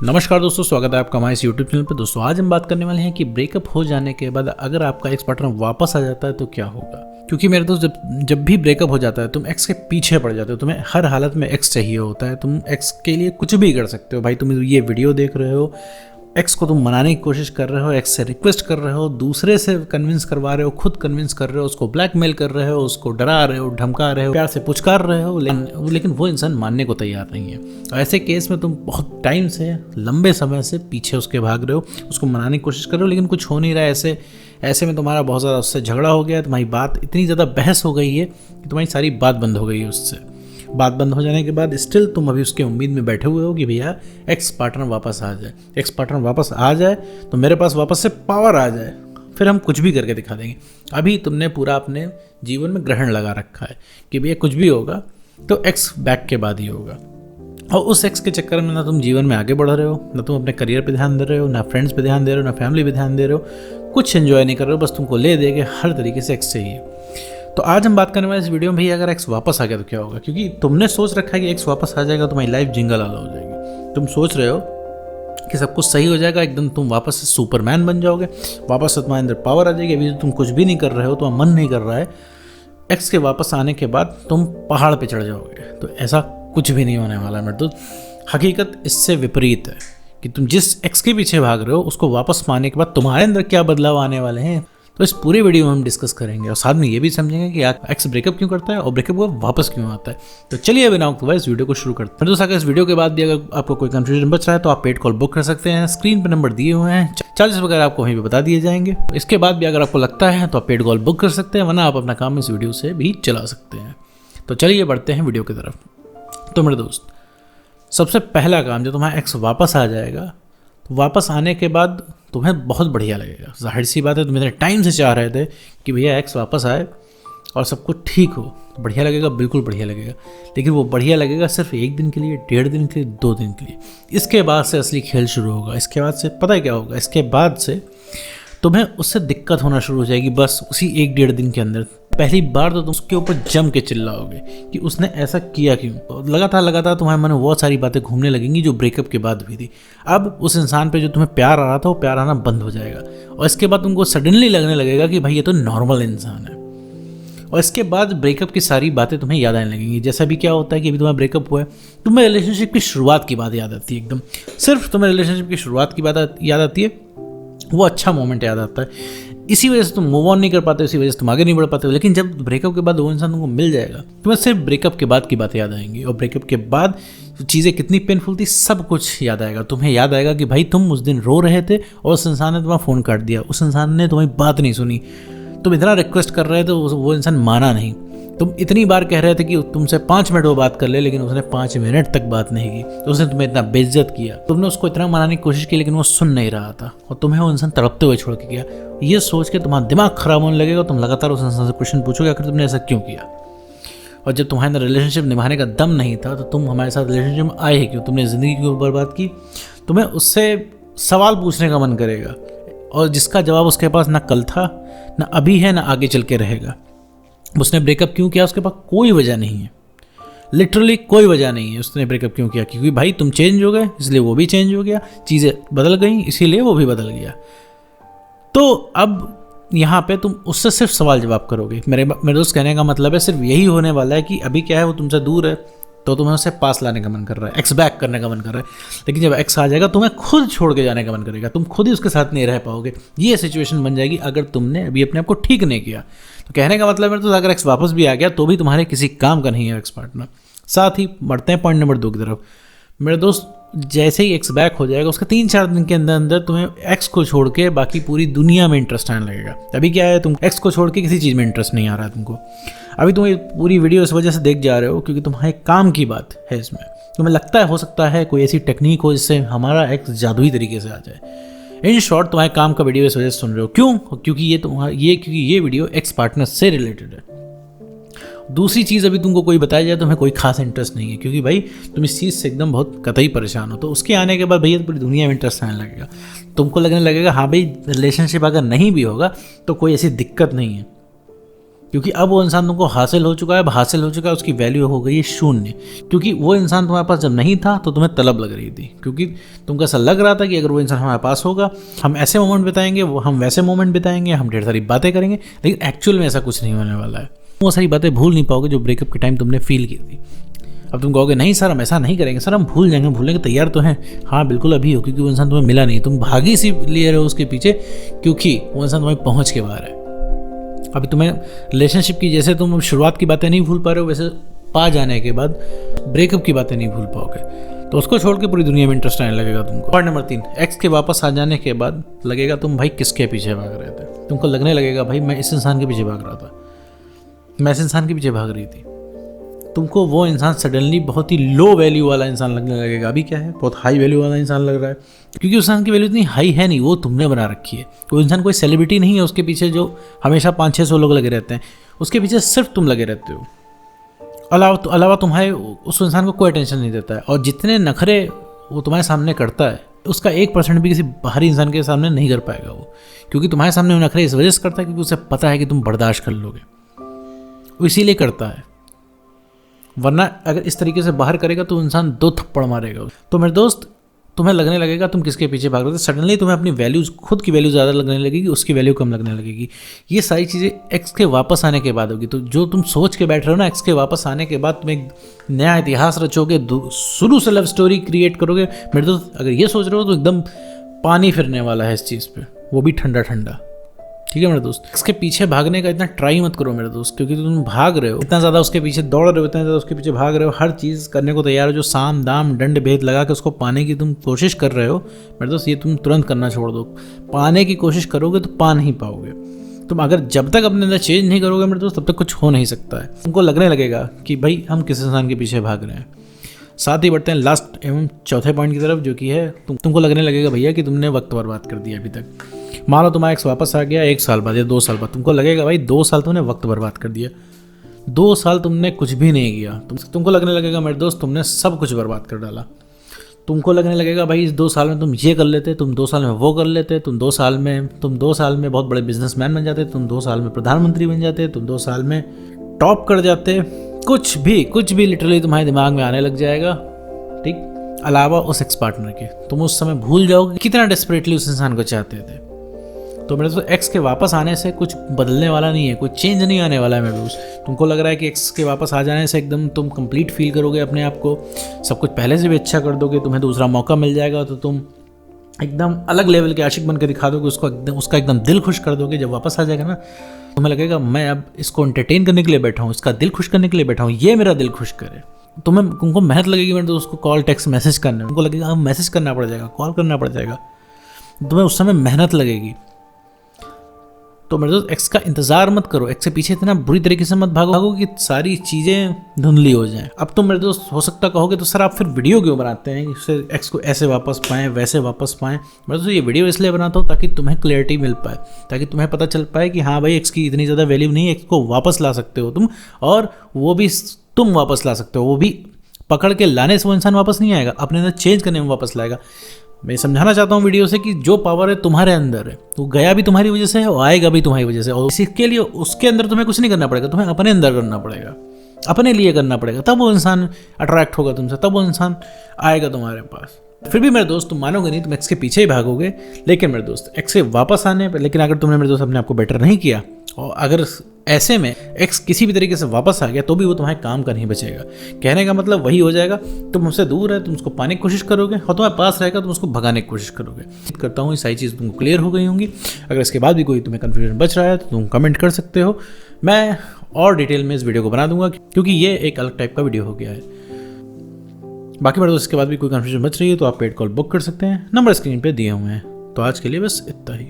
नमस्कार दोस्तों, स्वागत है आपका हमारे इस यूट्यूब चैनल पर। दोस्तों आज हम बात करने वाले हैं कि ब्रेकअप हो जाने के बाद अगर आपका एक्स पार्टनर वापस आ जाता है तो क्या होगा। क्योंकि मेरे दोस्त जब भी ब्रेकअप हो जाता है तुम एक्स के पीछे पड़ जाते हो। तुम्हें हर हालत में एक्स चाहिए होता है। तुम एक्स के लिए कुछ भी कर सकते हो। भाई तुम ये वीडियो देख रहे हो, एक्स को तुम मनाने की कोशिश कर रहे हो, एक्स से रिक्वेस्ट कर रहे हो, दूसरे से कन्विंस करवा रहे हो, खुद कन्विंस कर रहे हो, उसको ब्लैकमेल कर रहे हो, उसको डरा रहे हो, धमका रहे हो, प्यार से पुचकार रहे हो, लेकिन वो इंसान मानने को तैयार नहीं है। और ऐसे केस में तुम बहुत टाइम से, लंबे समय से पीछे उसके भाग रहे हो, उसको मनाने की कोशिश कर रहे हो, लेकिन कुछ हो नहीं रहा है। ऐसे में तुम्हारा बहुत ज़्यादा उससे झगड़ा हो गया, तुम्हारी बात इतनी ज़्यादा बहस हो गई है कि तुम्हारी सारी बात बंद हो गई है उससे। बात बंद हो जाने के बाद स्टिल तुम अभी उसके उम्मीद में बैठे हुए हो कि भैया एक्स पार्टनर वापस आ जाए। एक्स पार्टनर वापस आ जाए तो मेरे पास वापस से पावर आ जाए, फिर हम कुछ भी करके दिखा देंगे। अभी तुमने पूरा अपने जीवन में ग्रहण लगा रखा है कि भैया कुछ भी होगा तो एक्स बैक के बाद ही होगा। और उस एक्स के चक्कर में ना तुम जीवन में आगे बढ़ रहे हो, ना तुम अपने करियर पे ध्यान दे रहे हो, ना फ्रेंड्स पे ध्यान दे रहे हो, ना फैमिली पे ध्यान दे रहे हो, कुछ एंजॉय नहीं कर रहे हो। बस तुमको ले दे के हर तरीके से एक्स चाहिए। तो आज हम बात करने वाले इस वीडियो में भैया अगर एक्स वापस आ गया तो क्या होगा। क्योंकि तुमने सोच रखा है कि एक्स वापस आ जाएगा तो तुम्हारी लाइफ जिंगल आला हो जाएगी। तुम सोच रहे हो कि सब कुछ सही हो जाएगा, एकदम तुम वापस से सुपरमैन बन जाओगे, वापस से तुम्हारे अंदर पावर आ जाएगी। अभी तुम कुछ भी नहीं कर रहे हो, तुम्हारा मन नहीं कर रहा है। एक्स के वापस आने के बाद तुम पहाड़ पे चढ़ जाओगे। तो ऐसा कुछ भी नहीं होने वाला है मेरे दोस्त। हकीकत इससे विपरीत है कि तुम जिस एक्स के पीछे भाग रहे हो उसको वापस पाने के बाद तुम्हारे अंदर क्या बदलाव आने वाले हैं, तो इस पूरे वीडियो में हम डिस्कस करेंगे। और साथ में ये भी समझेंगे कि एक्स ब्रेकअप क्यों करता है और ब्रेकअप को वापस क्यों आता है। तो चलिए बिना वक्त इस वीडियो को शुरू करते हैं। दोस्तों अगर इस वीडियो के बाद भी अगर आपको कोई कंफ्यूजन बच रहा है तो आप पेड कॉल बुक कर सकते हैं। स्क्रीन पर नंबर दिए हुए हैं, चार्जेस वगैरह आपको वहीं पर बता दिए जाएंगे। इसके बाद भी अगर आपको लगता है तो आप पेड कॉल बुक कर सकते हैं, वरना आप अपना काम इस वीडियो से भी चला सकते हैं। तो चलिए बढ़ते हैं वीडियो की तरफ। तो मेरे दोस्त सबसे पहला काम, जब तुम्हारा एक्स वापस आ जाएगा तो वापस आने के बाद तुम्हें बहुत बढ़िया लगेगा। जाहिर सी बात है, तुम इतने टाइम से चाह रहे थे कि भैया एक्स वापस आए और सब कुछ ठीक हो, तो बढ़िया लगेगा, बिल्कुल बढ़िया लगेगा। लेकिन वो बढ़िया लगेगा सिर्फ एक दिन के लिए, 1.5 दिन के लिए, 2 दिन के लिए। इसके बाद से असली खेल शुरू होगा। इसके बाद से पता है क्या होगा, इसके बाद से तुम्हें उससे दिक्कत होना शुरू हो जाएगी। बस उसी 1-1.5 दिन के अंदर पहली बार तो तुम उसके ऊपर जम के चिल्लाओगे कि उसने ऐसा किया क्यों। लगातार तुम्हारे मन में बहुत सारी बातें घूमने लगेंगी जो ब्रेकअप के बाद हुई थी। अब उस इंसान पे जो तुम्हें प्यार आ रहा था वो प्यार आना बंद हो जाएगा। और इसके बाद तुमको सडनली लगने लगेगा कि भाई ये तो नॉर्मल इंसान है। और इसके बाद ब्रेकअप की सारी बातें तुम्हें याद आने लगेंगी। जैसा भी क्या होता है कि अभी तुम्हारा ब्रेकअप हुआ है, तुम्हें रिलेशनशिप की शुरुआत की बात याद आती है। एकदम सिर्फ तुम्हें रिलेशनशिप की शुरुआत की बात याद आती है, वो अच्छा मोमेंट याद आता है। इसी वजह से तुम मूव ऑन नहीं कर पाते, इसी वजह से तुम आगे नहीं बढ़ पाते हो। लेकिन जब ब्रेकअप के बाद वो इंसान तुमको मिल जाएगा, तुम्हें सिर्फ ब्रेकअप के बाद की बातें याद आएंगी। और ब्रेकअप के बाद चीज़ें कितनी पेनफुल थी सब कुछ याद आएगा। तुम्हें याद आएगा कि भाई तुम उस दिन रो रहे थे और उस इंसान ने तुम्हारा फ़ोन काट दिया, उस इंसान ने तुम्हारी बात नहीं सुनी, तुम इतना रिक्वेस्ट कर रहे थे, वो इंसान माना नहीं। तुम इतनी बार कह रहे थे कि तुमसे 5 मिनट वो बात कर ले, लेकिन उसने 5 मिनट तक बात नहीं की। तो उसने तुम्हें इतना बेइज्जत किया, तुमने उसको इतना मनाने की कोशिश की, लेकिन वो सुन नहीं रहा था और तुम्हें वो इंसान तड़पते हुए छोड़ के गया। ये सोच के तुम्हारा दिमाग खराब होने लगेगा। तुम लगातार उस इंसान से क्वेश्चन पूछोगे आखिर तुमने ऐसा क्यों किया। और जब तुम्हारे अंदर रिलेशनशिप निभाने का दम नहीं था तो तुम हमारे साथ रिलेशनशिप में आए ही क्यों। तुमने ज़िंदगी क्यों बर्बाद की। तुम्हें उससे सवाल पूछने का मन करेगा और जिसका जवाब उसके पास ना कल था, ना अभी है, ना आगे चल के रहेगा। उसने ब्रेकअप क्यों किया, उसके पास कोई वजह नहीं है, लिटरली कोई वजह नहीं है उसने ब्रेकअप क्यों किया। क्योंकि भाई तुम चेंज हो गए, इसलिए वो भी चेंज हो गया, चीज़ें बदल गई, इसीलिए वो भी बदल गया। तो अब यहाँ पे तुम उससे सिर्फ सवाल जवाब करोगे। मेरे दोस्त कहने का मतलब है सिर्फ यही होने वाला है कि अभी क्या है, वो तुमसे दूर है तो तुम्हें उसे पास लाने का मन कर रहा है, एक्स बैक करने का मन कर रहा है। लेकिन जब एक्स आ जाएगा तुम्हें खुद छोड़ के जाने का मन करेगा, तुम खुद ही उसके साथ नहीं रह पाओगे। ये सिचुएशन बन जाएगी अगर तुमने अभी अपने आप को ठीक नहीं किया। तो कहने का मतलब है तो अगर एक्स वापस भी आ गया तो भी तुम्हारे किसी काम का नहीं है एक्स पार्टनर। साथ ही बढ़ते हैं पॉइंट नंबर 2 की तरफ। मेरे दोस्त जैसे ही एक्स बैक हो जाएगा उसके 3-4 दिन के अंदर अंदर तुम्हें एक्स को छोड़ के बाकी पूरी दुनिया में इंटरेस्ट आने लगेगा। अभी क्या है, तुम एक्स को छोड़ के किसी चीज़ में इंटरेस्ट नहीं आ रहा है तुमको। अभी तुम ये पूरी वीडियो इस वजह से देख जा रहे हो क्योंकि तुम्हारे काम की बात है इसमें। तुम्हें लगता है हो सकता है कोई ऐसी टेक्निक हो जिससे हमारा एक्स जादुई तरीके से आ जाए। इन शॉर्ट तुम्हारे काम का वीडियो इस वजह से सुन रहे हो। क्यों? क्योंकि ये वीडियो एक्स पार्टनर से रिलेटेड है। दूसरी चीज़ अभी तुमको कोई बताया जाए तो हमें कोई खास इंटरेस्ट नहीं है, क्योंकि भाई तुम इस चीज़ से एकदम बहुत कतई परेशान हो। तो उसके आने के बाद भैया पूरी दुनिया में इंटरेस्ट आने लगेगा। तुमको लगने लगेगा हाँ भाई रिलेशनशिप अगर नहीं भी होगा तो कोई ऐसी दिक्कत नहीं है। क्योंकि अब वो इंसान तुमको हासिल हो चुका है, अब हासिल हो चुका है, उसकी वैल्यू हो गई है शून्य। क्योंकि वो इंसान तुम्हारे पास जब नहीं था तो तुम्हें तलब लग रही थी, क्योंकि तुमको ऐसा लग रहा था कि अगर वो इंसान हमारे पास होगा हम ऐसे मोमेंट बिताएंगे, वो हम वैसे मोमेंट बिताएंगे, हम ढेर सारी बातें करेंगे। लेकिन एक्चुअल में ऐसा कुछ नहीं होने वाला है। वो सारी बातें भूल नहीं पाओगे जो ब्रेकअप के टाइम तुमने फील की थी। अब तुम कहोगे नहीं सर हम ऐसा नहीं करेंगे, सर हम भूल जाएंगे, भूलने के तैयार तो हैं। हाँ बिल्कुल अभी हो, क्योंकि वो इंसान तुम्हें मिला नहीं, तुम भागी सी लिए रहे हो उसके पीछे, क्योंकि वो इंसान तुम्हें पहुँच के बाहर है। अभी तुम्हें रिलेशनशिप की जैसे तुम शुरुआत की बातें नहीं भूल पा रहे हो, वैसे पा जाने के बाद ब्रेकअप की बातें नहीं भूल पाओगे। तो उसको छोड़ के पूरी दुनिया में इंटरेस्ट आने लगेगा तुमको। पॉइंट नंबर 3, एक्स के वापस आ जाने के बाद लगेगा तुम भाई किसके पीछे भाग रहे थे। तुमको लगने लगेगा भाई मैं इस इंसान के पीछे भाग रहा था, मैं इस इंसान के पीछे भाग रही थी। तुमको वो इंसान सडनली बहुत ही लो वैल्यू वाला इंसान लगने लगेगा। अभी क्या है, बहुत हाई वैल्यू वाला इंसान लग रहा है, क्योंकि उस इंसान की वैल्यू इतनी हाई है नहीं, वो तुमने बना रखी है। वो इंसान कोई सेलिब्रिटी नहीं है उसके पीछे जो हमेशा 500-600 लोग लगे रहते हैं, उसके पीछे सिर्फ तुम लगे रहते हो। अलावा तुम्हारे उस इंसान को कोई टेंशन नहीं देता है। और जितने नखरे वो तुम्हारे सामने करता है उसका 1% भी किसी बाहरी इंसान के सामने नहीं कर पाएगा वो, क्योंकि तुम्हारे सामने वो नखरे इस वजह से करता है क्योंकि उसे पता है कि तुम बर्दाश्त कर लोगे, वो इसीलिए करता है। वरना अगर इस तरीके से बाहर करेगा तो इंसान 2 थप्पड़ मारेगा। तो मेरे दोस्त तुम्हें लगने लगेगा तुम किसके पीछे भाग रहे थे। सडनली तुम्हें अपनी वैल्यूज, खुद की वैल्यू ज़्यादा लगने लगेगी, उसकी वैल्यू कम लगने लगेगी। ये सारी चीज़ें एक्स के वापस आने के बाद होगी। तो जो तुम सोच के बैठ रहे हो ना, एक्स के वापस आने के बाद तुम एक नया इतिहास रचोगे, शुरू से लव स्टोरी क्रिएट करोगे। मेरे दोस्त अगर ये सोच रहे हो तो एकदम पानी फिरने वाला है इस चीज़ पे, वो भी ठंडा ठंडा। ठीक है मेरे दोस्त, इसके पीछे भागने का इतना ट्राई मत करो मेरे दोस्त, क्योंकि तुम भाग रहे हो इतना ज़्यादा उसके पीछे, दौड़ रहे हो इतना ज़्यादा उसके पीछे, भाग रहे हो, हर चीज़ करने को तैयार हो, जो साम दाम दंड भेद लगा के उसको पाने की तुम कोशिश कर रहे हो मेरे दोस्त, ये तुम तुरंत करना छोड़ दो। पाने की कोशिश करोगे तो पा नहीं पाओगे। तुम अगर जब तक अपने अंदर चेंज नहीं करोगे मेरे दोस्त, तब तक कुछ हो नहीं सकता है। तुमको लगने लगेगा कि भाई हम किस इंसान के पीछे भाग रहे हैं। साथ ही बढ़ते हैं लास्ट एवं चौथे पॉइंट की तरफ, जो कि है तुमको लगने लगेगा भैया कि तुमने वक्त बर्बाद कर दिया अभी तक। मान लो तुम्हारा एक्स वापस आ गया 1 साल बाद या 2 साल बाद, तुमको लगेगा भाई 2 साल तुमने वक्त बर्बाद कर दिया, 2 साल तुमने कुछ भी नहीं किया। तुमको लगने लगेगा मेरे दोस्त तुमने सब कुछ बर्बाद कर डाला। तुमको लगने लगेगा भाई इस 2 साल में तुम ये कर लेते, तुम 2 साल में वो कर लेते, तुम 2 साल में बहुत बड़े बिजनेसमैन बन जाते, तुम 2 साल में प्रधानमंत्री बन जाते, तुम 2 साल में टॉप कर जाते। कुछ भी लिटरली तुम्हारे दिमाग में आने लग जाएगा। ठीक, अलावा उस एक्स पार्टनर के तुम उस समय भूल जाओगे कितना डेस्परेटली उस इंसान को चाहते थे। तो मेरे दोस्त एक्स के वापस आने से कुछ बदलने वाला नहीं है, कोई चेंज नहीं आने वाला है मेरे दोस्त। तुमको लग रहा है कि एक्स के वापस आ जाने से एकदम तुम कंप्लीट फील करोगे अपने आप को, सब कुछ पहले से भी अच्छा कर दोगे, तुम्हें दूसरा मौका मिल जाएगा तो तुम एकदम अलग लेवल के आशिक बन के दिखा दोगे उसका एकदम दिल खुश कर दोगे। जब वापस आ जाएगा ना तुम्हें लगेगा मैं अब इसको एंटरटेन करने के लिए बैठा हूँ, इसका दिल खुश करने के लिए बैठा हूँ, ये मेरा दिल खुश करे। तुमको मेहनत लगेगी मेरे दोस्त उसको कॉल टेक्स्ट मैसेज करने में, तुमको लगेगा अब मैसेज करना पड़ जाएगा, कॉल करना पड़ जाएगा, तुम्हें उस समय मेहनत लगेगी। तो मेरे दोस्त एक्स का इंतजार मत करो, एक्स के पीछे इतना बुरी तरीके से मत भागो कि सारी चीज़ें धुंधली हो जाएं। अब तुम मेरे दोस्त हो सकता कहोगे तो सर आप फिर वीडियो क्यों बनाते हैं इससे एक्स को ऐसे वापस पाएँ वैसे वापस पाएँ। मेरे दोस्त ये वीडियो इसलिए बनाता हूँ ताकि तुम्हें क्लैरिटी मिल पाए, ताकि तुम्हें पता चल पाए कि हाँ भाई एक्स की इतनी ज़्यादा वैल्यू नहीं है, एक्स को वापस ला सकते हो तुम, और वो भी तुम वापस ला सकते हो। वो भी पकड़ के लाने से वो इंसान वापस नहीं आएगा, अपने अंदर चेंज करने में वापस लाएगा। मैं समझाना चाहता हूँ वीडियो से कि जो पावर है तुम्हारे अंदर है, तो गया भी तुम्हारी वजह से है और आएगा भी तुम्हारी वजह से, और इसके लिए उसके अंदर तुम्हें कुछ नहीं करना पड़ेगा, तुम्हें अपने अंदर करना पड़ेगा, अपने लिए करना पड़ेगा, तब वो इंसान अट्रैक्ट होगा तुमसे, तब वो इंसान आएगा तुम्हारे पास। फिर भी मेरे दोस्त तुम मानोगे नहीं, तुम एक्स के पीछे ही भागोगे। लेकिन मेरे दोस्त एक्स से वापस आने पर, लेकिन अगर तुमने मेरे दोस्त अपने आप को बेटर नहीं किया और अगर ऐसे में एक्स किसी भी तरीके से वापस आ गया तो भी वो तुम्हारे काम का नहीं बचेगा। कहने का मतलब वही हो जाएगा, तुम हमसे दूर है, तुम उसको पाने की कोशिश करोगे, और तुम्हारे पास रहेगा तुम उसको भगाने की कोशिश करोगे। करता हूँ ये सारी चीज़ तुमको क्लियर हो गई होंगी। अगर इसके बाद भी कोई तुम्हें कन्फ्यूजन बच रहा है तो तुम कमेंट कर सकते हो, मैं और डिटेल में इस वीडियो को बना दूंगा, क्योंकि ये एक अलग टाइप का वीडियो हो गया है। बाकी मेरे दोस्त इसके बाद भी कोई कन्फ्यूजन बच रही है तो आप पेड कॉल बुक कर सकते हैं, नंबर स्क्रीन पर दिए हुए हैं। तो आज के लिए बस इतना ही।